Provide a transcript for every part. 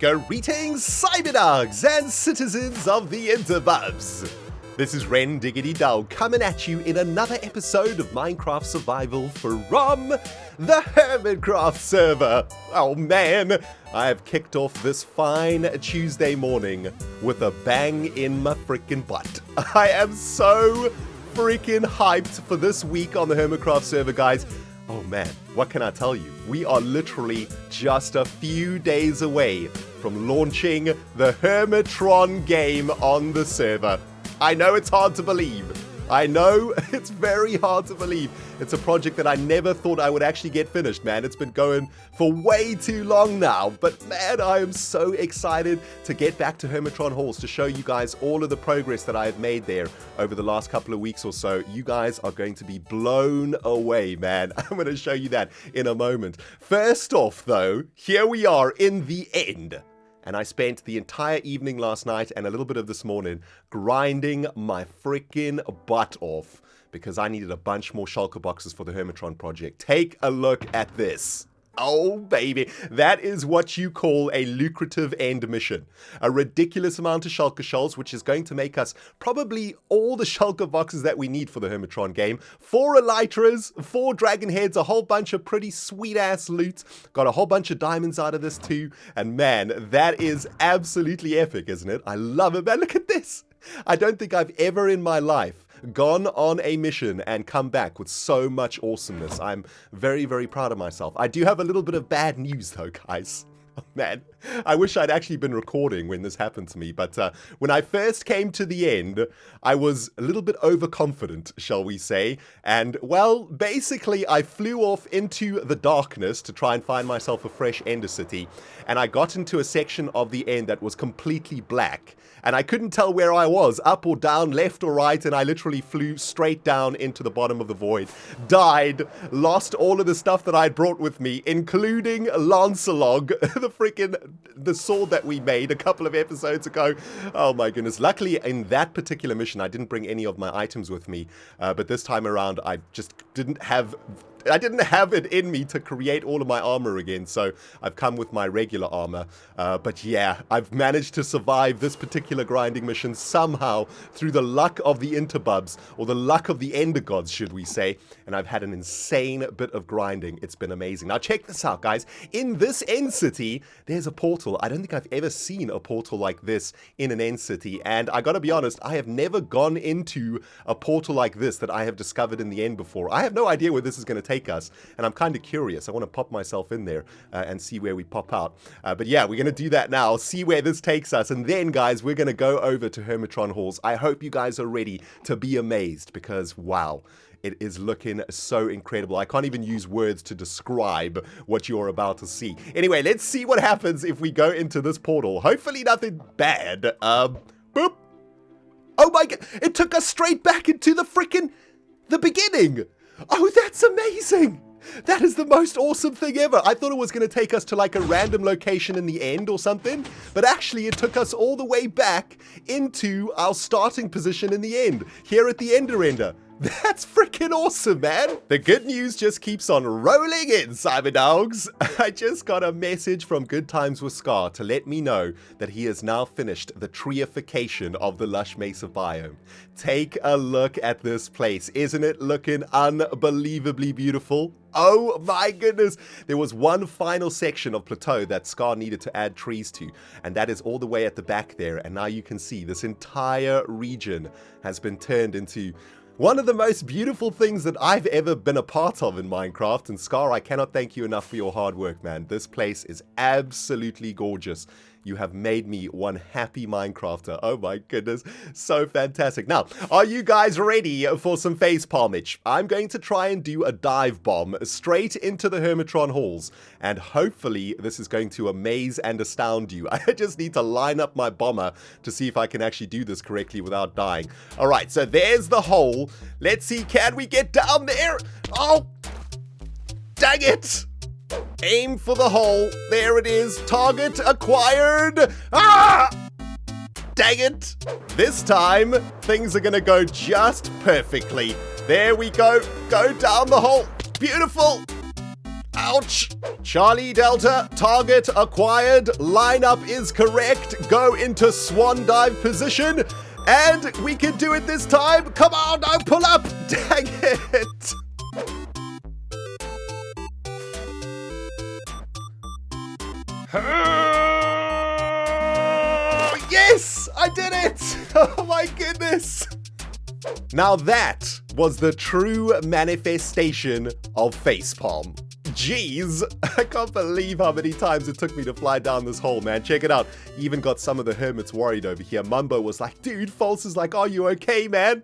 Greetings, Cyberdogs and citizens of the interwebs. This is ReNDoG coming at you in another episode of Minecraft Survival from the Hermitcraft server. Oh man, I have kicked off this fine Tuesday morning with a bang in my freaking butt. I am so freaking hyped for this week on the Hermitcraft server, guys. Oh man, what can I tell you? We are literally just a few days away from launching the Hermitron game on the server. I know it's hard to believe. I know it's very hard to believe. It's a project that I never thought I would actually get finished, man. It's been going for way too long now. But man, I am so excited to get back to Hermitron Halls to show you guys all of the progress that I have made there over the last couple of weeks or so. You guys are going to be blown away, man. I'm going to show you that in a moment. First off, though, here we are in the end. And I spent the entire evening last night and a little bit of this morning grinding my freaking butt off because I needed a bunch more shulker boxes for the Hermitron project. Take a look at this. Oh, baby. That is what you call a lucrative end mission. A ridiculous amount of shulker shells, which is going to make us probably all the shulker boxes that we need for the Hermitron game. 4 elytras, 4 dragon heads, a whole bunch of pretty sweet-ass loot. Got a whole bunch of diamonds out of this too. And man, that is absolutely epic, isn't it? I love it, man. Look at this. I don't think I've ever in my life gone on a mission and come back with so much awesomeness. I'm very, very proud of myself. I do have a little bit of bad news though, guys. Oh, man, I wish I'd actually been recording when this happened to me, but when I first came to the end, I was a little bit overconfident, shall we say, and, well, basically I flew off into the darkness to try and find myself a fresh Ender City, and I got into a section of the end that was completely black, and I couldn't tell where I was, up or down, left or right, and I literally flew straight down into the bottom of the void, died, lost all of the stuff that I'd brought with me, including Lancelot, the sword that we made a couple of episodes ago. Oh my goodness. Luckily, in that particular mission, I didn't bring any of my items with me, but this time around, I just didn't have it in me to create all of my armor again, so I've come with my regular armor. But yeah, I've managed to survive this particular grinding mission somehow through the luck of the interbubs, or the luck of the ender gods, should we say. And I've had an insane bit of grinding. It's been amazing. Now check this out, guys. In this end city, there's a portal. I don't think I've ever seen a portal like this in an end city. And I gotta be honest, I have never gone into a portal like this that I have discovered in the end before. I have no idea where this is going to take us, and I'm kind of curious. I want to pop myself in there and see where we pop out. But yeah, we're going to do that now, see where this takes us, and then, guys, we're going to go over to Hermitron Halls. I hope you guys are ready to be amazed because, wow, it is looking so incredible. I can't even use words to describe what you're about to see. Anyway, let's see what happens if we go into this portal. Hopefully nothing bad. Boop. Oh my god, it took us straight back into the beginning. Oh, that's amazing! That is the most awesome thing ever. I thought it was going to take us to like a random location in the end or something, but actually it took us all the way back into our starting position in the end, here at the Ender. That's freaking awesome, man. The good news just keeps on rolling in, Cyberdogs. I just got a message from Good Times with Scar to let me know that he has now finished the treeification of the lush Mesa Biome. Take a look at this place. Isn't it looking unbelievably beautiful? Oh my goodness. There was one final section of plateau that Scar needed to add trees to, and that is all the way at the back there. And now you can see this entire region has been turned into one of the most beautiful things that I've ever been a part of in Minecraft. And Scar, I cannot thank you enough for your hard work, man. This place is absolutely gorgeous. You have made me one happy Minecrafter. Oh my goodness, so fantastic. Now, are you guys ready for some facepalmage? I'm going to try and do a dive bomb straight into the Hermitron Halls, and hopefully this is going to amaze and astound you. I just need to line up my bomber to see if I can actually do this correctly without dying. All right, so there's the hole. Let's see, can we get down there? Oh, dang it. Aim for the hole. There it is. Target acquired. Ah! Dang it. This time, things are going to go just perfectly. There we go. Go down the hole. Beautiful. Ouch! Charlie Delta, target acquired, lineup is correct, go into swan dive position, and we can do it this time. Come on, now pull up! Dang it! Yes! I did it! Oh my goodness! Now that was the true manifestation of facepalm. Jeez, I can't believe how many times it took me to fly down this hole, man. Check it out. Even got some of the hermits worried over here. Mumbo was like, dude, False is like, are you okay, man?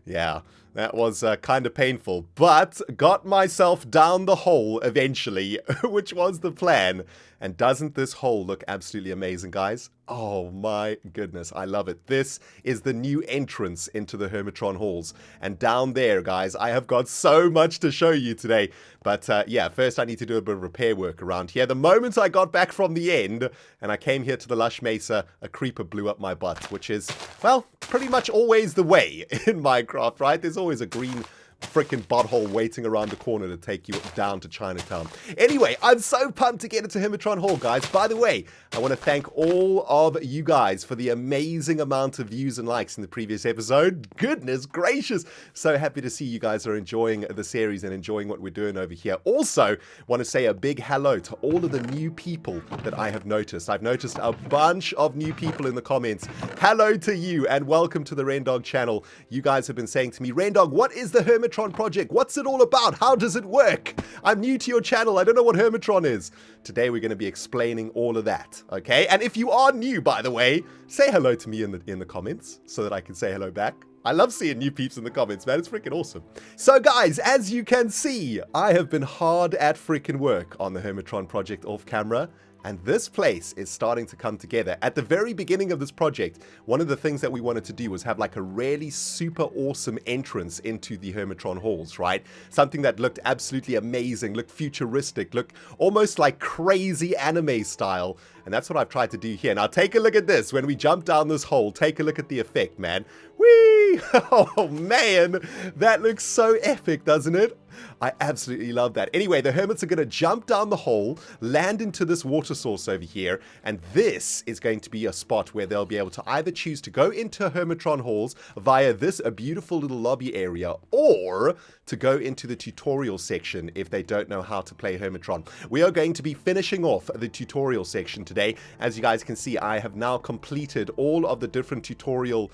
Yeah, that was kind of painful, but got myself down the hole eventually, which was the plan. And doesn't this hole look absolutely amazing, guys? Oh my goodness, I love it. This is the new entrance into the Hermitron Halls. And down there, guys, I have got so much to show you today. But yeah, first I need to do a bit of repair work around here. The moment I got back from the end and I came here to the lush mesa, a creeper blew up my butt, which is, well, pretty much always the way in Minecraft, right? There's always a green freaking butthole waiting around the corner to take you down to Chinatown. Anyway, I'm so pumped to get into Hermitron Hall, guys. By the way, I want to thank all of you guys for the amazing amount of views and likes in the previous episode. Goodness gracious. So happy to see you guys are enjoying the series and enjoying what we're doing over here. Also, want to say a big hello to all of the new people that I have noticed. I've noticed a bunch of new people in the comments. Hello to you and welcome to the ReNDoG channel. You guys have been saying to me, ReNDoG, what is the Hermitron project? What's it all about? How does it work? I'm new to your channel. I don't know what Hermitron is. Today we're going to be explaining all of that, okay? And if you are new, by the way, say hello to me in the comments so that I can say hello back. I love seeing new peeps in the comments, man. It's freaking awesome. So guys, as you can see, I have been hard at freaking work on the Hermitron project off camera. And this place is starting to come together. At the very beginning of this project, one of the things that we wanted to do was have like a really super awesome entrance into the Hermitron halls, right? Something that looked absolutely amazing, looked futuristic, looked almost like crazy anime style. And that's what I've tried to do here. Now take a look at this. When we jump down this hole, take a look at the effect, man. Whee! Oh man, that looks so epic, doesn't it? I absolutely love that. Anyway, the hermits are going to jump down the hole, land into this water source over here, and this is going to be a spot where they'll be able to either choose to go into Hermitron halls via this a beautiful little lobby area, or to go into the tutorial section if they don't know how to play Hermitron. We are going to be finishing off the tutorial section today. As you guys can see, I have now completed all of the different tutorial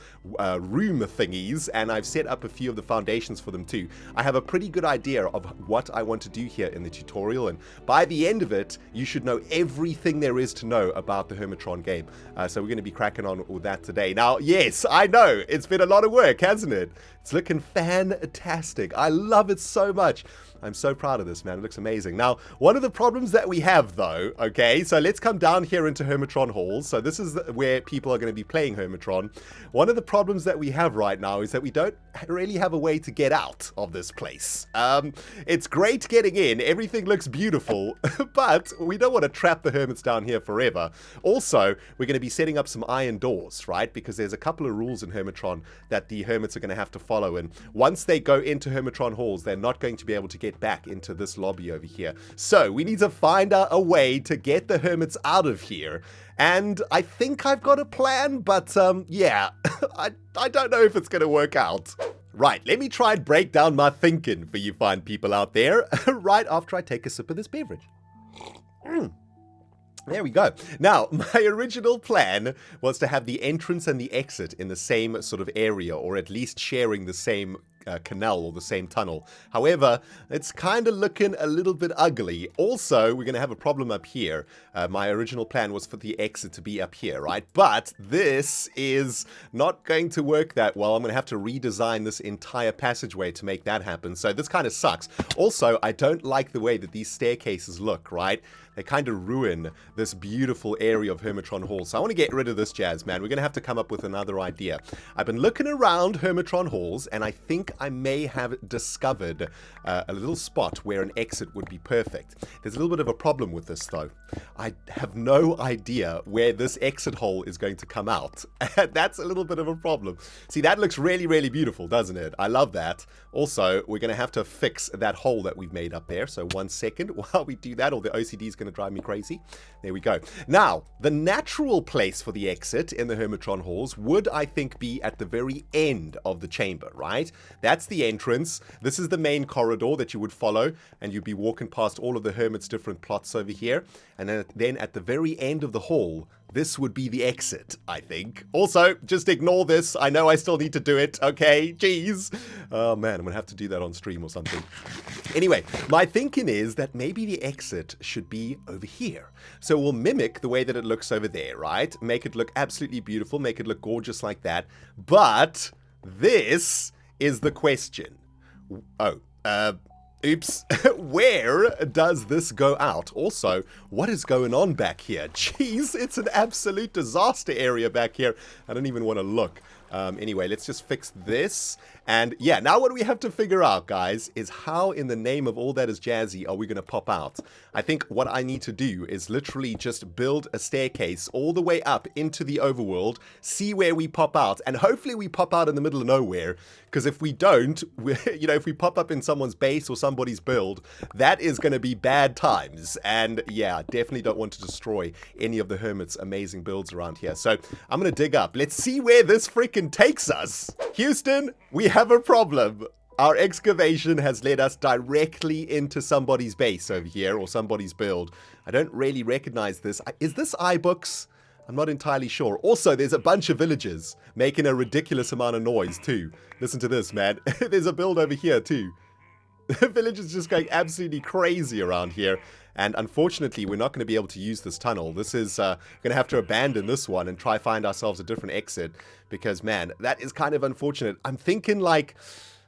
room thingies, and I've set up a few of the foundations for them too. I have a pretty good idea of what I want to do here in the tutorial, and by the end of it, you should know everything there is to know about the Hermitron game. So we're going to be cracking on with that today. Now, yes, I know, it's been a lot of work, hasn't it? It's looking fantastic. I love it so much. I'm so proud of this, man. It looks amazing. Now, one of the problems that we have, though, okay, so let's come down here into Hermitron halls. So this is where people are going to be playing Hermitron. One of the problems that we have right now is that we don't really have a way to get out of this place. It's great getting in. Everything looks beautiful, but we don't want to trap the hermits down here forever. Also, we're going to be setting up some iron doors, right? Because there's a couple of rules in Hermitron that the hermits are going to have to follow. And once they go into Hermitron halls, they're not going to be able to get back into this lobby over here. So we need to find out a way to get the hermits out of here. And I think I've got a plan, but yeah, I don't know if it's going to work out. Right, let me try and break down my thinking for you fine people out there right after I take a sip of this beverage. There we go. Now, my original plan was to have the entrance and the exit in the same sort of area, or at least sharing the same canal or the same tunnel. However, it's kind of looking a little bit ugly. Also, we're going to have a problem up here. My original plan was for the exit to be up here, right? But this is not going to work that well. I'm going to have to redesign this entire passageway to make that happen. So this kind of sucks. Also, I don't like the way that these staircases look, right? They kind of ruin this beautiful area of Hermitron Hall. So I want to get rid of this jazz, man. We're going to have to come up with another idea. I've been looking around Hermitron Halls, and I think I may have discovered a little spot where an exit would be perfect. There's a little bit of a problem with this, though. I have no idea where this exit hole is going to come out. That's a little bit of a problem. See, that looks really, really beautiful, doesn't it? I love that. Also, we're going to have to fix that hole that we've made up there. So 1 second while we do that, or the OCD is going to drive me crazy. There we go. Now, the natural place for the exit in the Hermitron halls would, I think, be at the very end of the chamber, right? That's the entrance. This is the main corridor that you would follow, and you'd be walking past all of the Hermit's different plots over here. And then at the very end of the hall, this would be the exit, I think. Also, just ignore this. I know I still need to do it, okay? Jeez. Oh, man, I'm going to have to do that on stream or something. Anyway, my thinking is that maybe the exit should be over here. So we'll mimic the way that it looks over there, right? Make it look absolutely beautiful, make it look gorgeous like that. But this is the question. Oops. Where does this go out? Also, what is going on back here? Jeez, it's an absolute disaster area back here. I don't even want to look. Anyway, let's just fix this. And yeah, now what we have to figure out, guys, is how in the name of all that is jazzy are we going to pop out? I think what I need to do is literally just build a staircase all the way up into the overworld, see where we pop out, and hopefully we pop out in the middle of nowhere. Because if we don't, if we pop up in someone's base or somebody's build, that is going to be bad times. And yeah, definitely don't want to destroy any of the Hermit's amazing builds around here. So I'm going to dig up. Let's see where this freaking takes us. Houston, we have a problem. Our excavation has led us directly into somebody's base over here, or somebody's build. I don't really recognize this. Is this iBooks? I'm not entirely sure. Also, there's a bunch of villagers making a ridiculous amount of noise too. Listen to this, man. There's a build over here too. The villagers just going absolutely crazy around here. And unfortunately, we're not going to be able to use this tunnel. This is going to have to abandon this one and try find ourselves a different exit. Because, man, that is kind of unfortunate. I'm thinking like,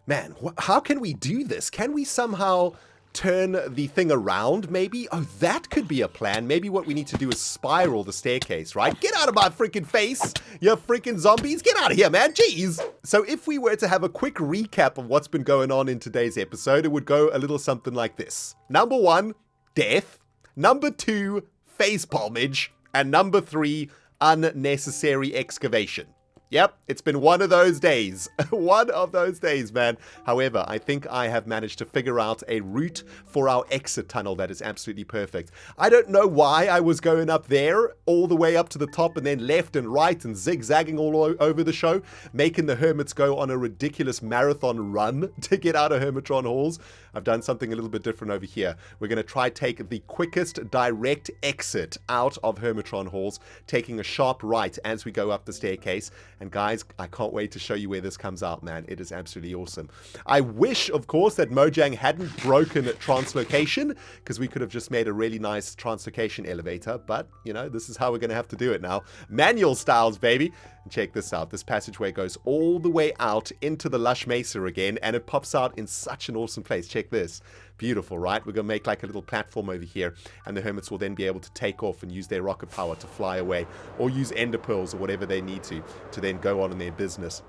man, how can we do this? Can we somehow turn the thing around, maybe? Oh, that could be a plan. Maybe what we need to do is spiral the staircase, right? Get out of my freaking face, you freaking zombies. Get out of here, man. Jeez. So if we were to have a quick recap of what's been going on in today's episode, it would go a little something like this. Number 1, death. Number 2, facepalmage. And number 3, unnecessary excavation. Yep, it's been one of those days. One of those days, man. However, I think I have managed to figure out a route for our exit tunnel that is absolutely perfect. I don't know why I was going up there all the way up to the top and then left and right and zigzagging all over the show, making the Hermits go on a ridiculous marathon run to get out of Hermitron halls. I've done something a little bit different over here. We're going to try take the quickest direct exit out of Hermitron halls, taking a sharp right as we go up the staircase. And guys, I can't wait to show you where this comes out, man. It is absolutely awesome. I wish, of course, that Mojang hadn't broken translocation, because we could have just made a really nice translocation elevator. But, you know, this is how we're going to have to do it now. Manual styles, baby. And check this out. This passageway goes all the way out into the lush mesa again, and it pops out in such an awesome place. Check this. Beautiful, right? We're going to make like a little platform over here, and the Hermits will then be able to take off and use their rocket power to fly away, or use ender pearls or whatever they need to then go on in their business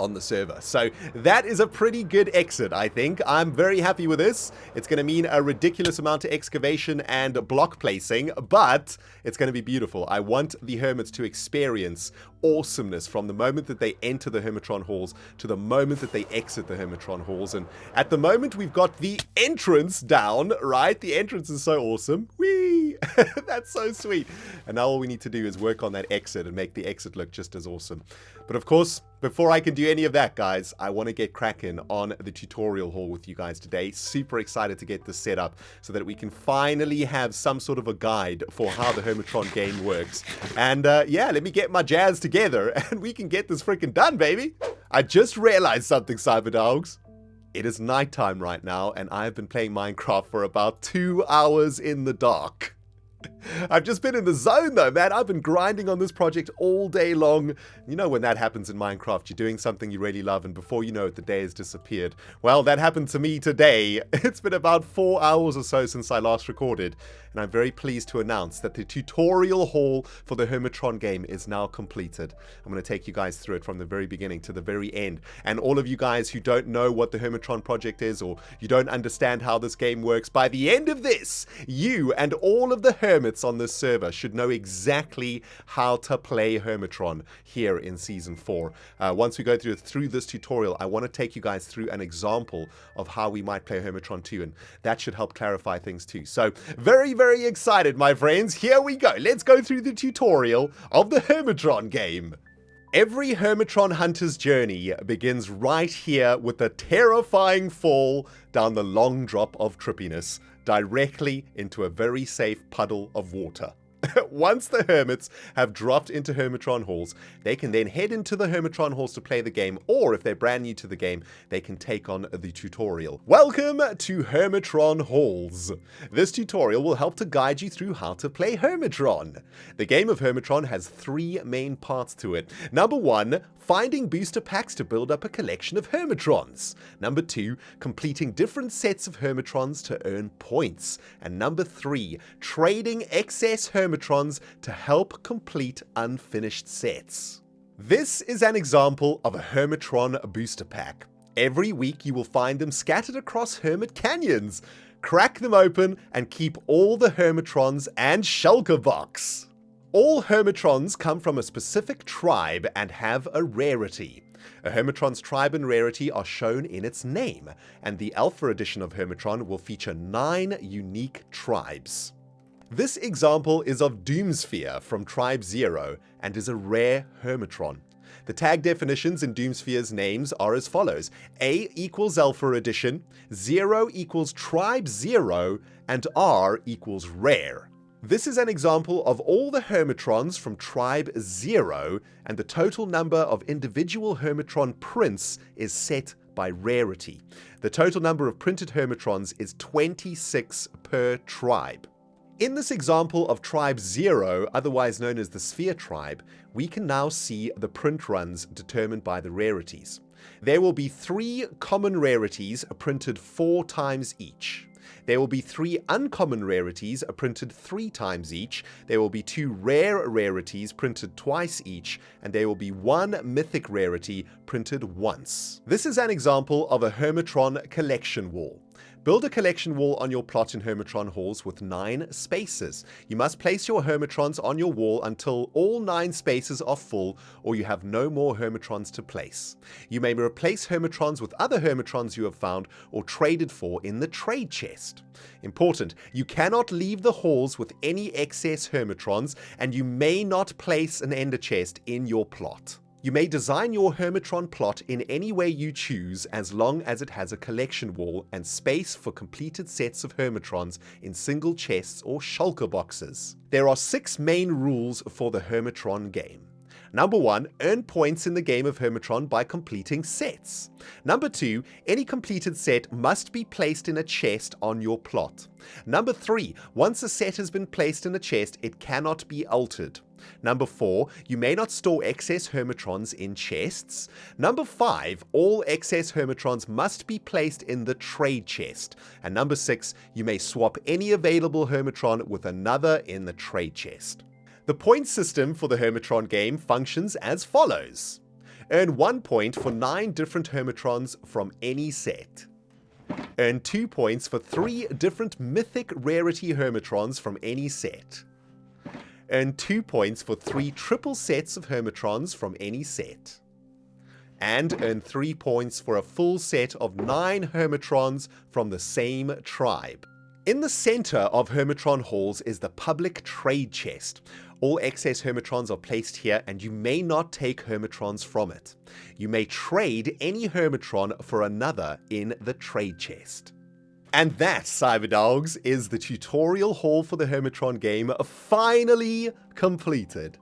on the server. So that is a pretty good exit, I think. I'm very happy with this. It's going to mean a ridiculous amount of excavation and block placing, but it's going to be beautiful. I want the Hermits to experience awesomeness from the moment that they enter the Hermitron halls to the moment that they exit the Hermitron halls. And at the moment, we've got the entrance down, right? The entrance is so awesome. Whee! That's so sweet. And now all we need to do is work on that exit and make the exit look just as awesome. But of course, before I can do any of that, guys, I want to get cracking on the tutorial hall with you guys today. Super excited to get this set up so that we can finally have some sort of a guide for how the Hermitron game works. And yeah, let me get my jazz together and we can get this freaking done, baby. I just realized something, Cyberdogs. It is nighttime right now, and I have been playing Minecraft for about 2 hours in the dark. I've just been in the zone though, man. I've been grinding on this project all day long. You know when that happens in Minecraft, you're doing something you really love and before you know it, the day has disappeared. Well, that happened to me today. It's been about 4 hours or so since I last recorded, and I'm very pleased to announce that the tutorial haul for the Hermitron game is now completed. I'm going to take you guys through it from the very beginning to the very end. And all of you guys who don't know what the Hermitron project is, or you don't understand how this game works, by the end of this, you and all of the Hermits on this server should know exactly how to play Hermitron here in Season 4. Once we go through this tutorial, I want to take you guys through an example of how we might play Hermitron 2, and that should help clarify things too. So, very, very excited, my friends. Here we go. Let's go through the tutorial of the Hermitron game. Every Hermitron hunter's journey begins right here with a terrifying fall down the long drop of trippiness, directly into a very safe puddle of water. Once the Hermits have dropped into Hermitron Halls, they can then head into the Hermitron Halls to play the game, or if they're brand new to the game, they can take on the tutorial. Welcome to Hermitron Halls. This tutorial will help to guide you through how to play Hermitron. The game of Hermitron has 3 main parts to it. Number 1, finding booster packs to build up a collection of Hermitrons. Number 2, completing different sets of Hermitrons to earn points. And number 3, trading excess Hermitrons to help complete unfinished sets. This is an example of a Hermitron booster pack. Every week you will find them scattered across Hermit canyons. Crack them open and keep all the Hermitrons and shulker box. All Hermitrons come from a specific tribe and have a rarity. A Hermitron's tribe and rarity are shown in its name, and the Alpha edition of Hermitron will feature 9 unique tribes. This example is of Doomsphere from Tribe 0 and is a rare Hermitron. The tag definitions in Doomsphere's names are as follows: A equals Alpha edition, 0 equals Tribe 0, and R equals rare. This is an example of all the Hermitrons from Tribe 0, and the total number of individual Hermitron prints is set by rarity. The total number of printed Hermitrons is 26 per tribe. In this example of Tribe 0, otherwise known as the Sphere Tribe, we can now see the print runs determined by the rarities. There will be 3 common rarities printed 4 times each. There will be 3 uncommon rarities printed 3 times each, there will be 2 rare rarities printed twice each, and there will be 1 mythic rarity printed once. This is an example of a Hermitron collection wall. Build a collection wall on your plot in Hermitron Halls with 9 spaces. You must place your Hermitrons on your wall until all 9 spaces are full, or you have no more Hermitrons to place. You may replace Hermitrons with other Hermitrons you have found or traded for in the trade chest. Important, you cannot leave the halls with any excess Hermitrons, and you may not place an ender chest in your plot. You may design your Hermitron plot in any way you choose as long as it has a collection wall and space for completed sets of Hermitrons in single chests or shulker boxes. There are 6 main rules for the Hermitron game. Number 1, earn points in the game of Hermitron by completing sets. Number 2, any completed set must be placed in a chest on your plot. Number 3, once a set has been placed in a chest, it cannot be altered. Number 4, you may not store excess Hermitrons in chests. Number 5, all excess Hermitrons must be placed in the trade chest. And number 6, you may swap any available Hermitron with another in the trade chest. The point system for the Hermitron game functions as follows. Earn 1 point for 9 different Hermitrons from any set. Earn 2 points for 3 different mythic rarity Hermitrons from any set. Earn 2 points for 3 triple sets of Hermitrons from any set. And earn 3 points for a full set of 9 Hermitrons from the same tribe. In the center of Hermitron Halls is the public trade chest. All excess Hermitrons are placed here, and you may not take Hermitrons from it. You may trade any Hermitron for another in the trade chest. And that, Cyberdogs, is the tutorial haul for the Hermitron game finally completed.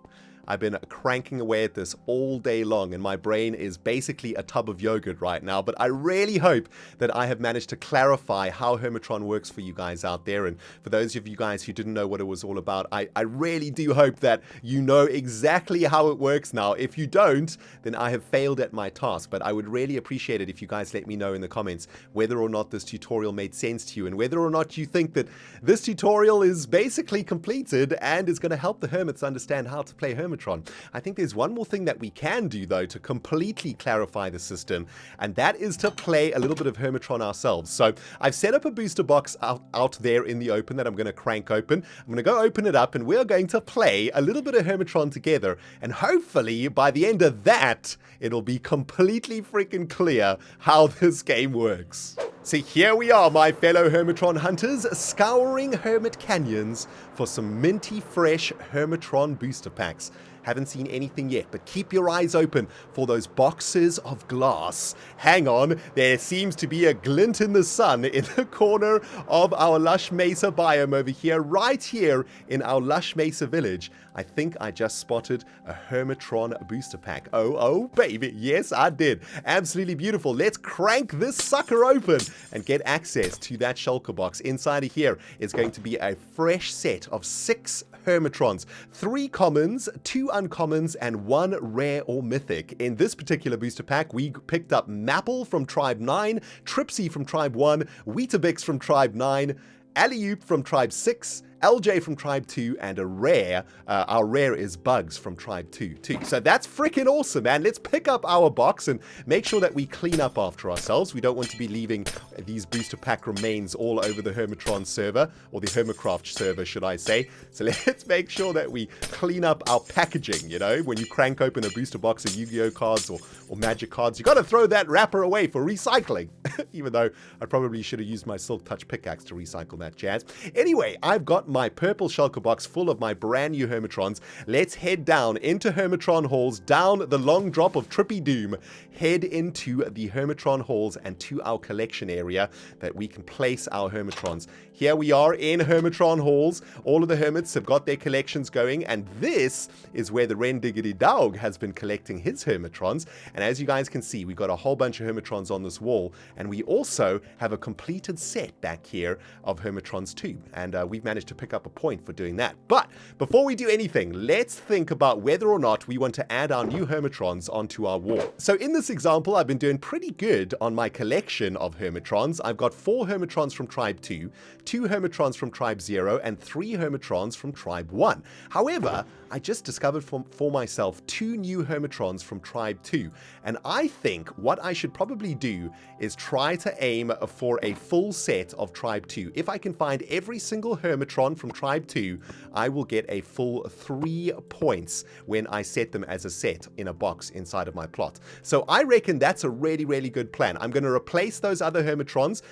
I've been cranking away at this all day long, and my brain is basically a tub of yogurt right now, but I really hope that I have managed to clarify how Hermitron works for you guys out there. And for those of you guys who didn't know what it was all about, I really do hope that you know exactly how it works now. If you don't, then I have failed at my task, but I would really appreciate it if you guys let me know in the comments whether or not this tutorial made sense to you, and whether or not you think that this tutorial is basically completed and is going to help the Hermits understand how to play Hermitron. I think there's one more thing that we can do, though, to completely clarify the system, and that is to play a little bit of Hermitron ourselves. So I've set up a booster box out there in the open that I'm going to crank open. I'm going to go open it up, and we're going to play a little bit of Hermitron together, and hopefully by the end of that, it'll be completely freaking clear how this game works. So here we are, my fellow Hermitron hunters, scouring Hermit Canyons for some minty fresh Hermitron booster packs. Haven't seen anything yet, but keep your eyes open for those boxes of glass. Hang on, there seems to be a glint in the sun in the corner of our lush Mesa biome over here, right here in our lush Mesa village. I think I just spotted a Hermitron booster pack. Oh, baby, yes, I did. Absolutely beautiful. Let's crank this sucker open and get access to that shulker box. Inside of here is going to be a fresh set of 6 Hermitrons, 3 commons, 2 uncommons, and 1 rare or mythic. In this particular booster pack, we picked up Mapple from Tribe 9, Tripsy from Tribe 1, Weetabix from Tribe 9, Alley-oop from Tribe 6, LJ from Tribe 2, and a rare. Our rare is Bugs from Tribe 2 too. So that's freaking awesome, man. Let's pick up our box and make sure that we clean up after ourselves. We don't want to be leaving these booster pack remains all over the Hermitron server, or the Hermitcraft server, should I say. So let's make sure that we clean up our packaging. You know, when you crank open a booster box of Yu-Gi-Oh cards or Magic cards, you got to throw that wrapper away for recycling. Even though I probably should have used my Silk Touch pickaxe to recycle that jazz. Anyway, I've got my purple shulker box full of my brand new Hermitrons. Let's head down into Hermitron Halls, down the long drop of Trippy Doom, head into the Hermitron Halls and to our collection area that we can place our Hermitrons. Here we are in Hermitron Halls. All of the Hermits have got their collections going, and this is where the ReNDoG has been collecting his Hermitrons. And as you guys can see, we've got a whole bunch of Hermitrons on this wall, and we also have a completed set back here of Hermitrons too. And we've managed to pick up a point for doing that. But before we do anything, let's think about whether or not we want to add our new Hermitrons onto our wall. So in this example, I've been doing pretty good on my collection of Hermitrons. I've got 4 Hermitrons from Tribe 2, 2 Hermitrons from Tribe 0, and 3 Hermitrons from Tribe 1. However, I just discovered for myself 2 new Hermitrons from Tribe 2, and I think what I should probably do is try to aim for a full set of Tribe 2. If I can find every single Hermitron from Tribe 2, I will get a full 3 points when I set them as a set in a box inside of my plot. So I reckon that's a really, really good plan. I'm going to replace those other Hermitrons,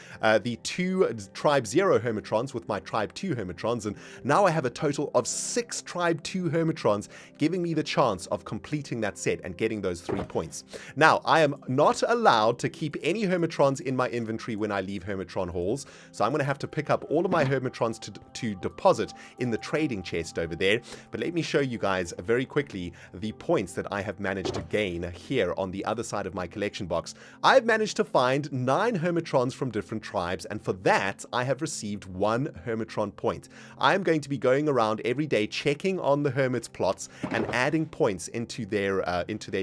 the 2 Tribe 0 Hermitrons, with my Tribe 2 Hermitrons, and now I have a total of 6 Tribe 2 Hermitrons, giving me the chance of completing that set and getting those 3 points. Now, I am not allowed to keep any Hermitrons in my inventory when I leave Hermitron Halls, so I'm going to have to pick up all of my Hermitrons to deposit in the trading chest over there. But let me show you guys very quickly the points that I have managed to gain here on the other side of my collection box. I've managed to find 9 Hermitrons from different tribes, and for that, I have received 1 Hermitron point. I'm going to be going around every day checking on the Hermits plots and adding points into their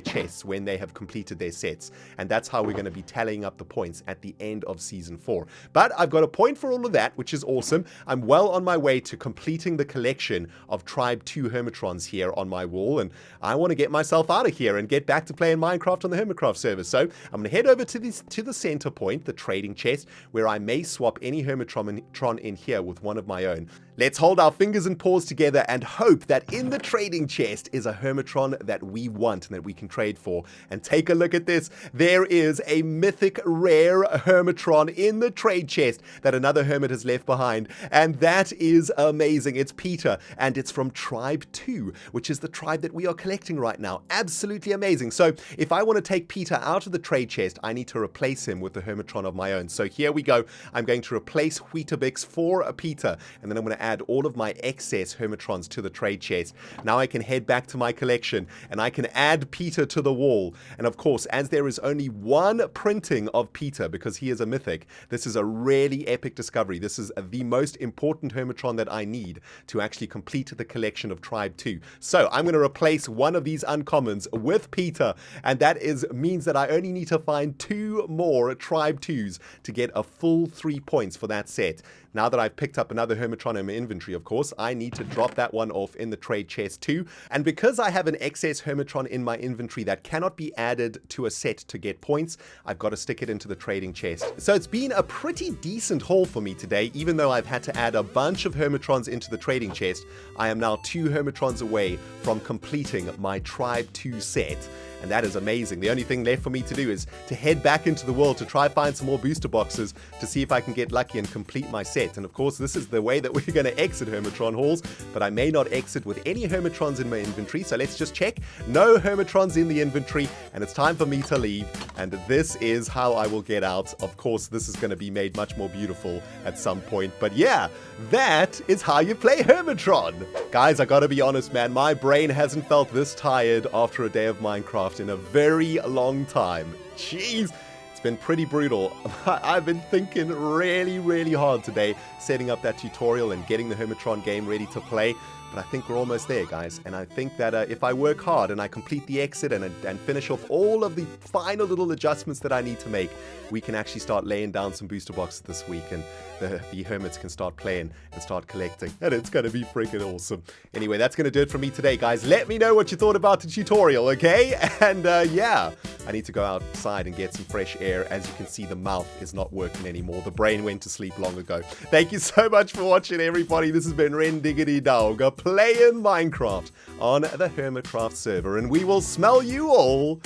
chests when they have completed their sets, and that's how we're going to be tallying up the points at the end of Season 4. But I've got a point for all of that, which is awesome. I'm well on my way to completing the collection of Tribe 2 Hermitrons here on my wall, and I want to get myself out of here and get back to playing Minecraft on the Hermitcraft server. So I'm going to head over to the center point, the trading chest, where I may swap any Hermitron in here with one of my own. Let's hold our fingers and paws together and hope that in the trading chest is a Hermitron that we want and that we can trade for. And take a look at this. There is a mythic rare rare Hermitron in the trade chest that another hermit has left behind, and that is amazing. It's Peter, and it's from Tribe 2, which is the tribe that we are collecting right now. Absolutely amazing. So if I want to take Peter out of the trade chest, I need to replace him with the Hermitron of my own. So here we go. I'm going to replace Weetabix for a Peter, and then I'm going to add all of my excess Hermitrons to the trade chest. Now I can head back to my collection, and I can add Peter to the wall. And of course, as there is only one printing of Peter, because he is a mythic, this is a really epic discovery. This is the most important Hermitron that I need to actually complete the collection of Tribe 2. So I'm going to replace one of these uncommons with Peter, and that means that I only need to find 2 more Tribe 2s to get a full 3 points for that set. Now that I've picked up another Hermitron in my inventory, of course, I need to drop that one off in the trade chest too. And because I have an excess Hermitron in my inventory that cannot be added to a set to get points, I've got to stick it into the trading chest. So it's been a pretty decent haul for me today. Even though I've had to add a bunch of Hermitrons into the trading chest, I am now 2 Hermitrons away from completing my Tribe 2 set. And that is amazing. The only thing left for me to do is to head back into the world to try find some more booster boxes to see if I can get lucky and complete my set. And of course, this is the way that we're going to exit Hermitron halls, but I may not exit with any Hermitrons in my inventory. So let's just check. No Hermitrons in the inventory, and it's time for me to leave. And this is how I will get out. Of course, this is going to be made much more beautiful at some point. But yeah, that is how you play Hermitron. Guys, I gotta be honest, man. My brain hasn't felt this tired after a day of Minecraft in a very long time. Jeez, it's been pretty brutal. I've been thinking really hard today, setting up that tutorial and getting the Hermitron game ready to play. But I think we're almost there, guys. And I think that if I work hard and I complete the exit and finish off all of the final little adjustments that I need to make, we can actually start laying down some booster boxes this week, and the Hermits can start playing and start collecting. And it's going to be freaking awesome. Anyway, that's going to do it for me today, guys. Let me know what you thought about the tutorial, okay? And yeah, I need to go outside and get some fresh air. As you can see, the mouth is not working anymore. The brain went to sleep long ago. Thank you so much for watching, everybody. This has been ReNDoG, playing Minecraft on the Hermitcraft server, and we will smell you all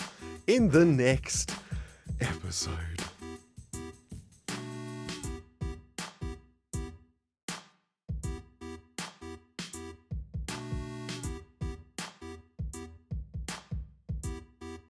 in the next episode.